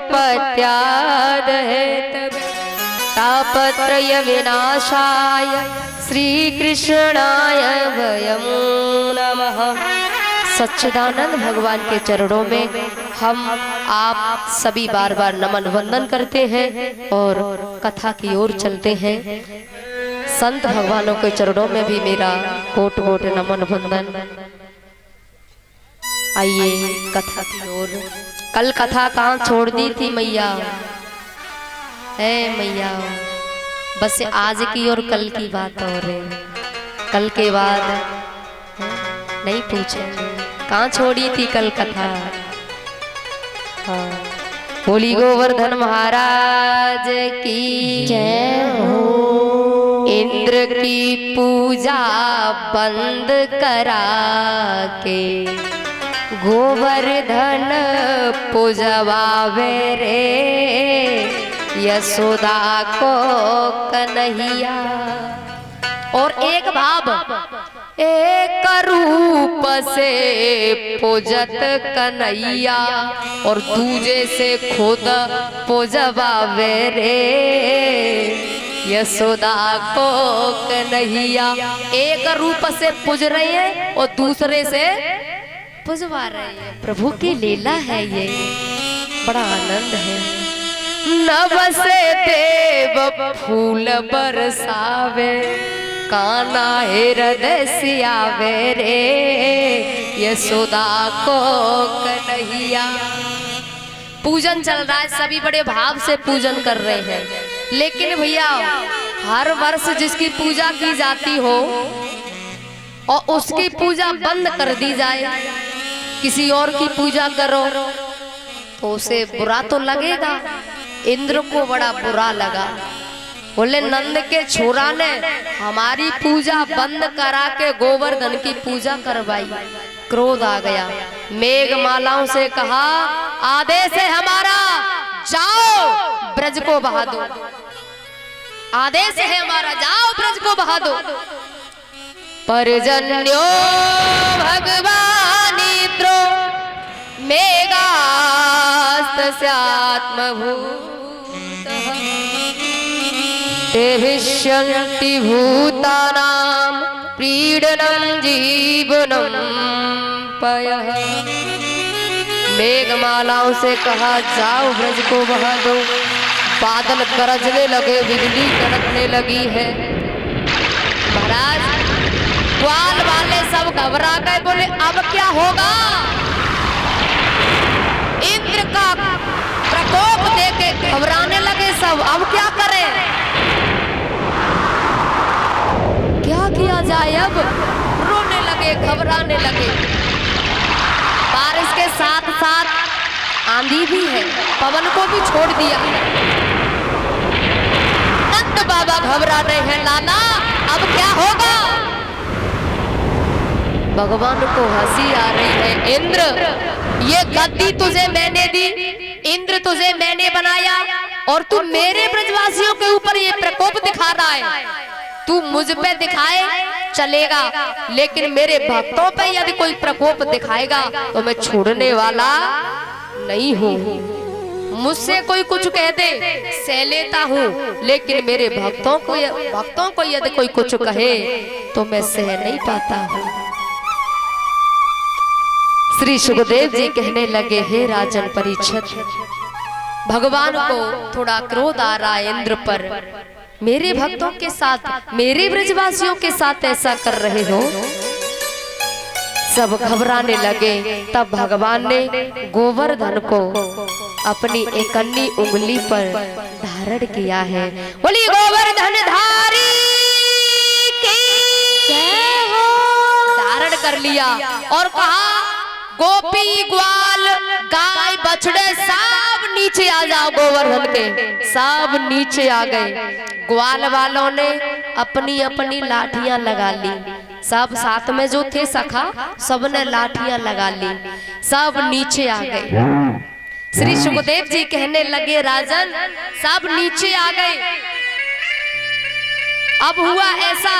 उत्पत्त्यादहेतवे तापत्रय विनाशाय श्री कृष्णाय वयं नमः। सच्चिदानंद भगवान के चरणों में हम आप सभी बार बार नमन वंदन करते हैं और कथा की ओर चलते हैं। संत भगवानों के चरणों में भी मेरा कोट कोट नमन वंदन। आइए कथा की ओर। कल कथा कहाँ छोड़ दी थी मैया? है मैया, बस आज की और कल की बात हो रही, कल के बाद नहीं पूछेंगे कहाँ छोड़ी थी कल कथा। हाँ, बोली गोवर्धन महाराज की जय हो। इंद्र की पूजा बंद करा के गोवर्धन पूजवावे रे यशोदा को कन्हैया। और एक भाव एक रूप से पूजत कन्हैया और दूजे से खुद पूजवावे रे यशोदा को कन्हैया। एक रूप से पूज रहे हैं और दूसरे से पूजवा रहे हैं। प्रभु की लीला है ये, बड़ा आनंद है। नभ से देव फूल बरसावे काना हृदय सियावे रे यशोदा को कन्हैया। पूजन चल रहा है, सभी बड़े भाव से पूजन कर रहे हैं। लेकिन भैया हर वर्ष जिसकी पूजा की जाती हो और उसकी पूजा बंद कर दी जाए, किसी और की पूजा करो तो उसे बुरा तो लगेगा। इंद्र को बड़ा बुरा लगा, बोले नंद के छोरा ने हमारी पूजा बंद करा के गोवर्धन की पूजा करवाई। क्रोध आ गया, मेघमालाओं से कहा आदेश है हमारा, जाओ ब्रज को बहा दो। आदेश है हमारा, जाओ ब्रज को बहा दो। परजन्यो भगवानिद्रो मेघास्तस्यात्मभूतः तेभिष्यन्ति भूतानां प्रीडनं जीवनं पयः। मेघमालाओं से कहा जाओ ब्रज को बहा दो। बादल गरजने लगे, बिजली कड़कने लगी है। महाराज ग्वाल वाले सब घबरा गए, बोले अब क्या होगा? इंद्र का प्रकोप देखे घबराने लगे सब, अब क्या करें? क्या किया जाए अब? रोने लगे, घबराने लगे। बारिश के साथ साथ आंधी भी है, पवन को भी छोड़ दिया। नंद बाबा घबरा रहे हैं, लाला अब क्या होगा? भगवान को हंसी आ रही है। इंद्र, ये गद्दी तुझे मैंने दी, इंद्र तुझे मैंने बनाया और तू मेरे ब्रजवासियों के ऊपर ये प्रकोप दिखा रहा है। तू मुझ पे दिखाए चलेगा, लेकिन मेरे भक्तों पे यदि कोई प्रकोप दिखाएगा तो मैं छोड़ने वाला नहीं हूँ। मुझसे कोई कुछ कह दे सह लेता हूँ, लेकिन मेरे भक्तों को यदि कोई कुछ कहे तो मैं सह नहीं पाता हूँ। श्री सुखदेव जी कहने लगे, हे राजन परीक्षित, भगवान को थोड़ा क्रोध आ रहा है इंद्र पर। मेरे भक्तों के साथ, मेरे ब्रजवासियों के साथ ऐसा कर रहे हो। सब घबराने लगे। तब भगवान ने गोवर्धन को अपनी एकन्नी उंगली पर धारण किया है। बोली गोवर्धन धारी की जय हो। धारण कर लिया और कहा गोपी ग्वाल गाय बछड़े सब नीचे आ जाओ। गोवर्धन के सब नीचे आ गए। ग्वाल वालों ने अपनी अपनी लाठियां लगा ली। सब साथ में जो थे सखा, सबने लाठियां लगा ली। सब नीचे आ गए। श्री सुखदेव जी कहने लगे, राजन सब नीचे आ गए। अब हुआ ऐसा,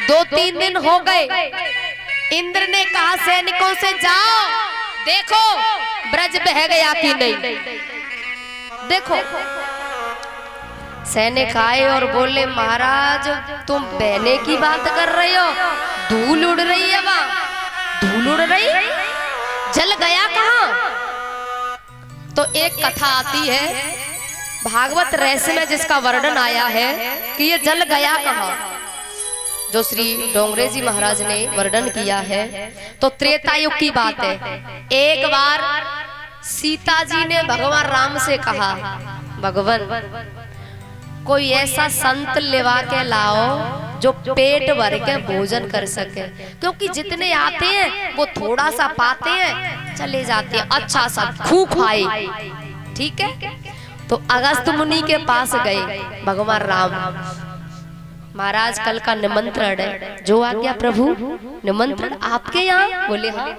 2-3 दिन हो गए। इंद्र ने कहा सैनिकों से, जाओ देखो ब्रज बह गया कि नहीं। देखो सैनिक आए और बोले महाराज तुम बहने की बात कर रहे हो, धूल उड़ रही है वहां, धूल उड़ रही, जल गया कहां? तो एक कथा आती है भागवत रहस्य में जिसका वर्णन आया है कि ये जल गया कहां, जो श्री डोंगरे जी महाराज ने वर्णन किया है। तो त्रेता युग की बात है। एक बार सीता जी ने भगवान राम से कहा भगवान कोई ऐसा संत लेवा के लाओ जो पेट भर के भोजन कर सके, क्योंकि जितने आते हैं वो थोड़ा सा पाते हैं चले जाते हैं, अच्छा सा खूब खाए, ठीक है। तो अगस्त मुनि के पास गए भगवान राम, महाराज कल का निमंत्रण है, जो आज्ञा प्रभु, निमंत्रण आपके यहाँ? बोले हाँ,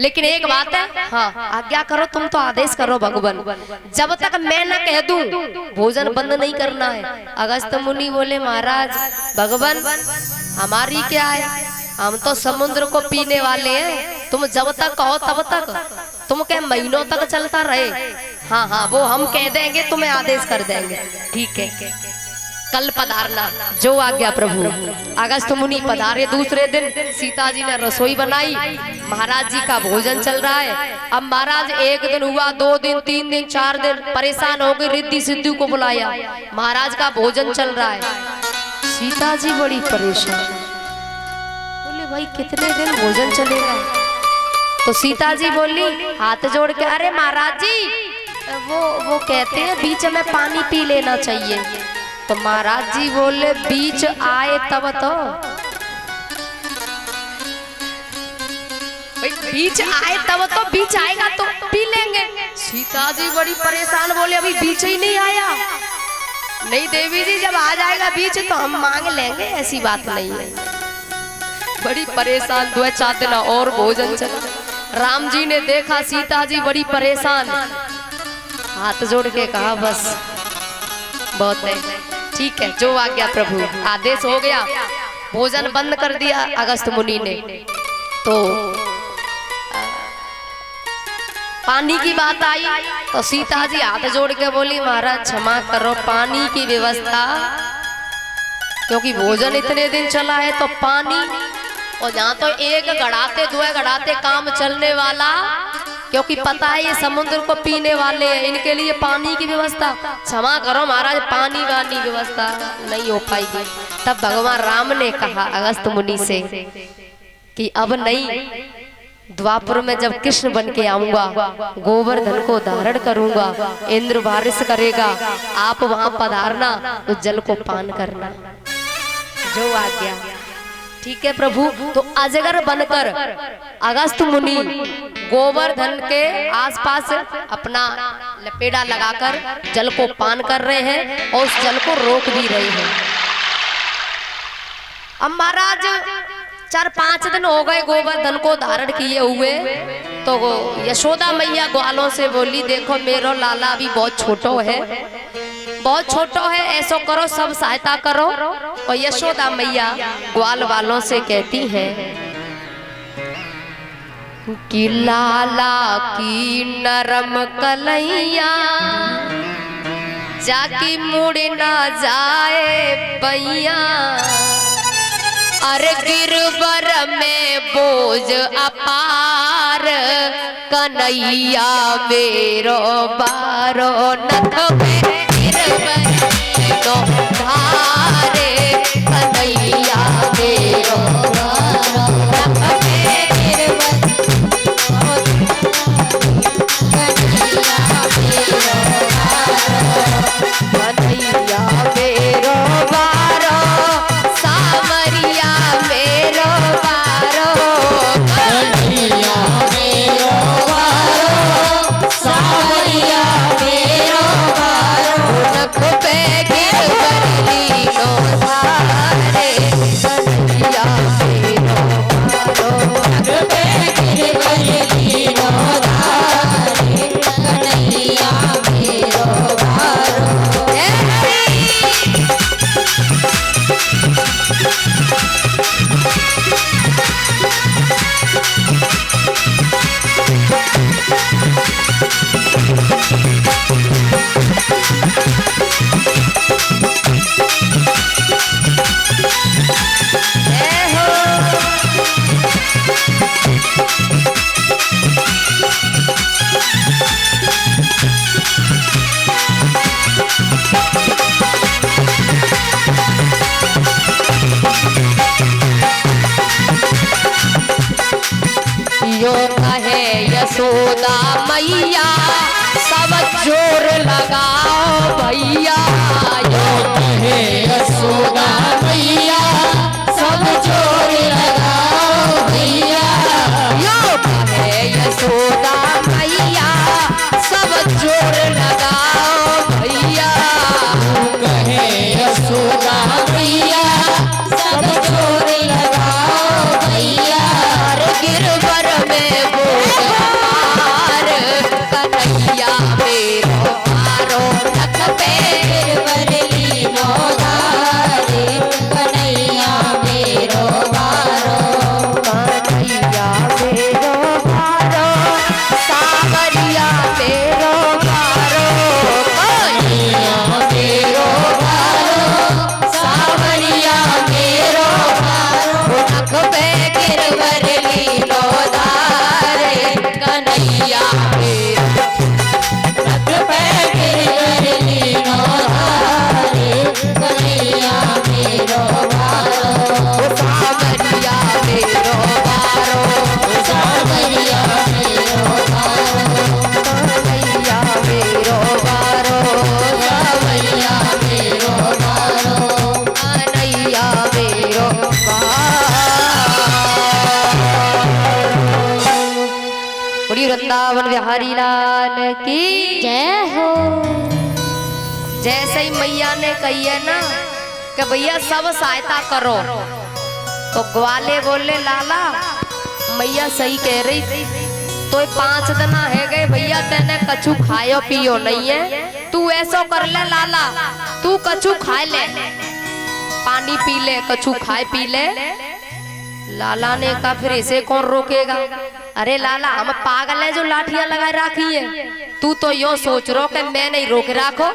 लेकिन एक बात है, हाँ आज्ञा करो, तुम तो आदेश करो भगवान, जब तक मैं न कह दूं भोजन बंद नहीं करना है। अगस्त मुनि बोले महाराज भगवान हमारी क्या है, हम तो समुद्र को पीने वाले हैं, तुम जब तक कहो तब तक, तुम क्या महीनों तक चलता रहे? हाँ हाँ वो हम कह देंगे, तुम्हें आदेश कर देंगे, ठीक है कल पधारना, जो आज्ञा प्रभु। अगस्त मुनि पधारे दूसरे दिन, सीता जी ने रसोई बनाई, महाराज जी का भोजन चल रहा है। अब महाराज एक दिन हुआ, 2 दिन, 3 दिन, 4 दिन, परेशान हो गए, रिद्धि सिद्धू को बुलाया, महाराज का भोजन चल रहा है। सीता जी बड़ी परेशान, बोले भाई कितने दिन भोजन चलेगा? तो सीता जी बोली हाथ जोड़ के, अरे महाराज जी वो कहते हैं बीच में पानी पी लेना चाहिए। तो महाराज जी बोले बीच आए तब तो, बीच आए तब तो, बीच आएगा तो पी लेंगे। सीता जी बड़ी परेशान, बोले अभी बीच ही नहीं आया। नहीं देवी जी जब आ जाएगा बीच तो हम मांग लेंगे, ऐसी बात नहीं है। बड़ी परेशान, 2-4 दिन और भोजन चला। राम जी ने देखा सीता जी बड़ी परेशान, हाथ जोड़ के कहा बस बहुत है, ठीक है जो आज्ञा प्रभु। आदेश हो गया, भोजन बंद कर दिया अगस्त मुनि ने। तो पानी की बात आई तो सीता जी हाथ जोड़ के बोली महाराज क्षमा करो, पानी की व्यवस्था, क्योंकि भोजन इतने दिन चला है तो पानी, और जहाँ तो एक गड़ाते 2 गड़ाते काम चलने वाला, क्योंकि पता है ये समुद्र को पीने वाले हैं, इनके लिए पानी की व्यवस्था, क्षमा करो महाराज पानी वानी व्यवस्था नहीं हो पाएगी। तब भगवान राम ने कहा अगस्त मुनि से कि अब नहीं, द्वापर में जब कृष्ण बन के आऊंगा, गोवर्धन को धारण करूंगा, इंद्र बारिश करेगा, आप वहां पधारना तो जल को पान करना, जो आज्ञा। ठीक है प्रभु। तो अजगर बनकर अगस्त मुनि गोवर्धन के आसपास अपना लपेड़ा लगाकर जल को पान कर रहे हैं और उस जल को रोक भी रहे हैं। अब महाराज 4-5 दिन हो गए गोवर्धन को धारण किए हुए, तो यशोदा मैया ग्वालों से बोली देखो मेरो लाला अभी बहुत छोटो है, बहुत छोटो है, ऐसो करो सब सहायता करो। और यशोदा मैया ग्वाल वालों से कहती हैं कि लाला की नरम कलैया जाकी मुड़ ना जाए बैया, अरे गिरवर में बोझ अपार कन्हैया मेरो बारो नथ में गिरवर तो धारे कन्हैया मेरो बारो नथ में गिरवर कन्हैया मेरो बारो सावरिया मेरो बारो कन्हैया मेरो बारो सावरिया मेरो बारो नख पे गिरवर लीनो धारे यो कहे यशोदा मैया सब जोर लगाओ भैया। यो कहे यशोदा मैया सब जोर लगाओ भैया। यो कहे यशोदा मैया सब जोर लगाओ भैया। कहे यशोदा मैया सब जोर लगाओ भैया। गिरवर में वो कन्हैया मेरो मारो नख पे गिरवर लीनो धारे कन्हैया मेरो मारो। कन्हैया मेरो मारो सावरिया मेरो मारो। कन्हैया मेरो मारो सावरिया मेरो मारो। नख पे गिरवर लीनो धारे कन्हैया मेरो नख पे गिरवर लीनो धारे कन्हैया मेरो मारो। सावरिया मेरो मारो। सावरिया मेरो मारो। कन्हैया मेरो मारो। सावरिया मेरो मारो। कन्हैया मेरो बोलिए वृंदावन बिहारी लाल की जय हो। जैसे ही मैया ने कही है ना कि भैया सब सहायता करो, तो ग्वाले बोले लाला मैया सही कह रही थी। तो 5 दिन है गए भैया तेने कछु खायो पियो नहीं है, तू ऐसा कर ले लाला, तू कछु खाए ले, पानी पी ले, कछु खाए पी ले। लाला ने कहा फिर इसे कौन रोकेगा? अरे लाला हम पागल हैं जो लाठियां लगाए राखी है, तू तो यो सोच रो कि मैं नहीं रोक राखो।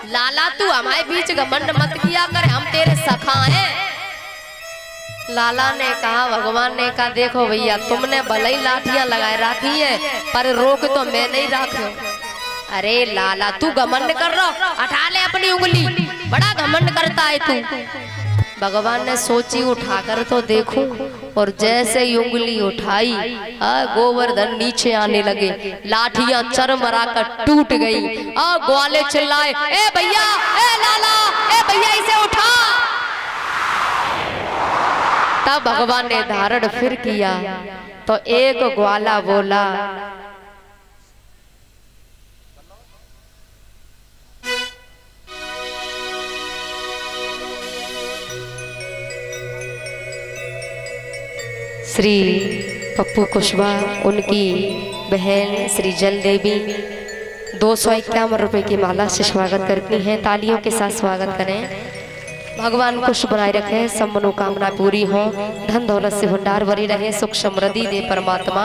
लाला तू हमारे बीच घमंड मत किया कर, हम तेरे सखा हैं। लाला ने कहा, भगवान ने कहा देखो भैया तुमने भले ही लाठियां लगाए राखी है पर रोक तो मैं नहीं राखो। अरे लाला तू घमंड कर रहा, हटा ले अपनी उंगली, बड़ा घमंड करता है तू। भगवान ने सोची उठाकर तो देखूं, और जैसे ही उंगली उठाई गोवर्धन नीचे आने लगे, लाठियां चरमरा कर टूट गई। ग्वाले चिल्लाए, ए भैया, ए लाला, ए भैया इसे उठा। तब भगवान ने धारण फिर किया तो एक ग्वाला बोला, श्री पप्पू कुशवाहा, उनकी बहन श्री जल देवी 251 रुपए की माला से स्वागत करती हैं। तालियों के साथ स्वागत करें। भगवान खुश बनाए रखे, सब मनोकामना पूरी हो, धन दौलत से भंडार भरी रहे, सुख समृद्धि दे परमात्मा।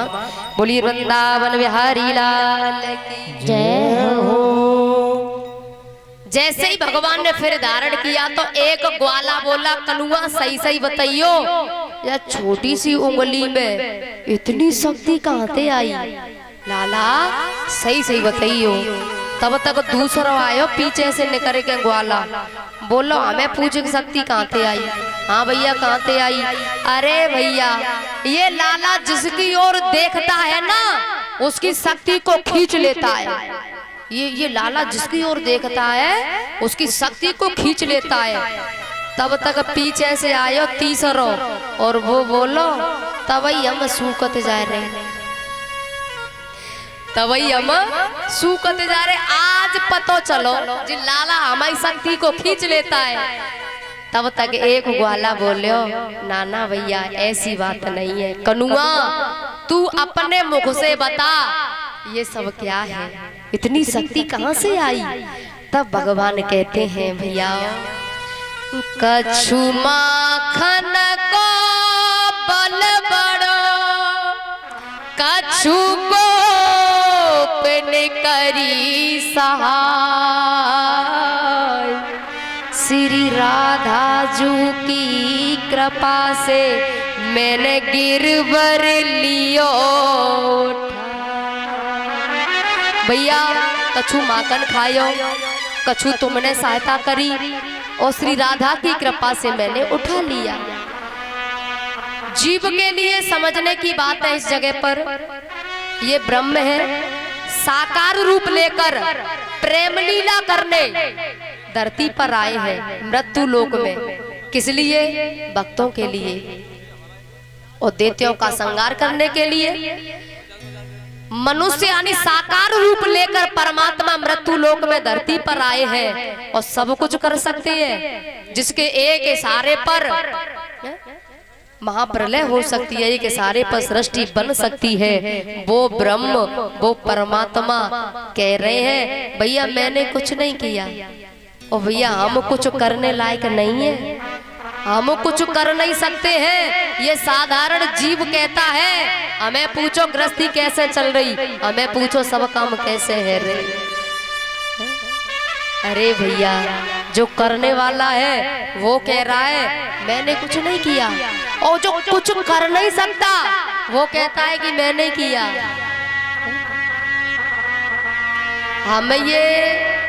बोलिए वृंदावन बिहारी लाल की जय हो। जैसे ही भगवान ने फिर धारण किया तो एक ग्वाला बोला, कनुआ सही सही बताइयो, या छोटी सी उंगली में इतनी शक्ति कहाँ से आई? लाला सही सही बताइयो। तब तक दूसरा आयो पीछे से निकल के ग्वाला, बोलो हमें पूछ शक्ति कहाँ से आई? हाँ भैया कहाँ से आई? अरे भैया ये लाला जिसकी ओर देखता है ना उसकी शक्ति को खींच लेता है। ये लाला जिसकी ओर देखता है उसकी शक्ति को खींच लेता है। तब तक पीछे से आयो तीसरो, और वो बोलो तभी हम सूखत जा रहे, तभी हम सूखत जा रहे। आज पतो चलो जी लाला हमारी शक्ति को खींच लेता है। तब तक एक ग्वाला बोलो, नाना भैया ऐसी बात नहीं है, कनुआ तू अपने मुख से बता ये सब क्या है, इतनी शक्ति कहाँ से आई? तब भगवान कहते हैं, भैया कछु माखन को बल बड़ो, कछु गोप ने करी सहाय, श्री राधा जू की कृपा से मैंने गिरवर लियो उठाए। भैया कछु माखन खायो, कछु तुमने सहायता करी और श्री राधा की कृपा से मैंने उठा लिया। जीव के लिए समझने की बात है इस जगह पर, ये ब्रह्म है साकार रूप लेकर प्रेम लीला करने धरती पर आए हैं मृत्यु लोक में। किस लिए? भक्तों के लिए और दैत्यों का संहार करने के लिए। मनुष्य यानी साकार रूप लेकर परमात्मा मृत्यु लोक में धरती पर आए हैं और सब कुछ कर सकते हैं। जिसके एक इशारे पर महाप्रलय हो सकती है, एक इशारे पर सृष्टि बन सकती है, वो ब्रह्म वो परमात्मा कह रहे हैं भैया मैंने कुछ नहीं किया और भैया हम कुछ करने लायक नहीं है, हम कुछ कर नहीं सकते हैं। ये साधारण जीव कहता है हमें पूछो गृहस्थी कैसे चल रही, हमें पूछो सब काम कैसे है रे। अरे भैया जो करने वाला है वो कह रहा है मैंने कुछ नहीं किया, और जो कुछ कर नहीं सकता वो कहता है कि मैंने किया। हमें ये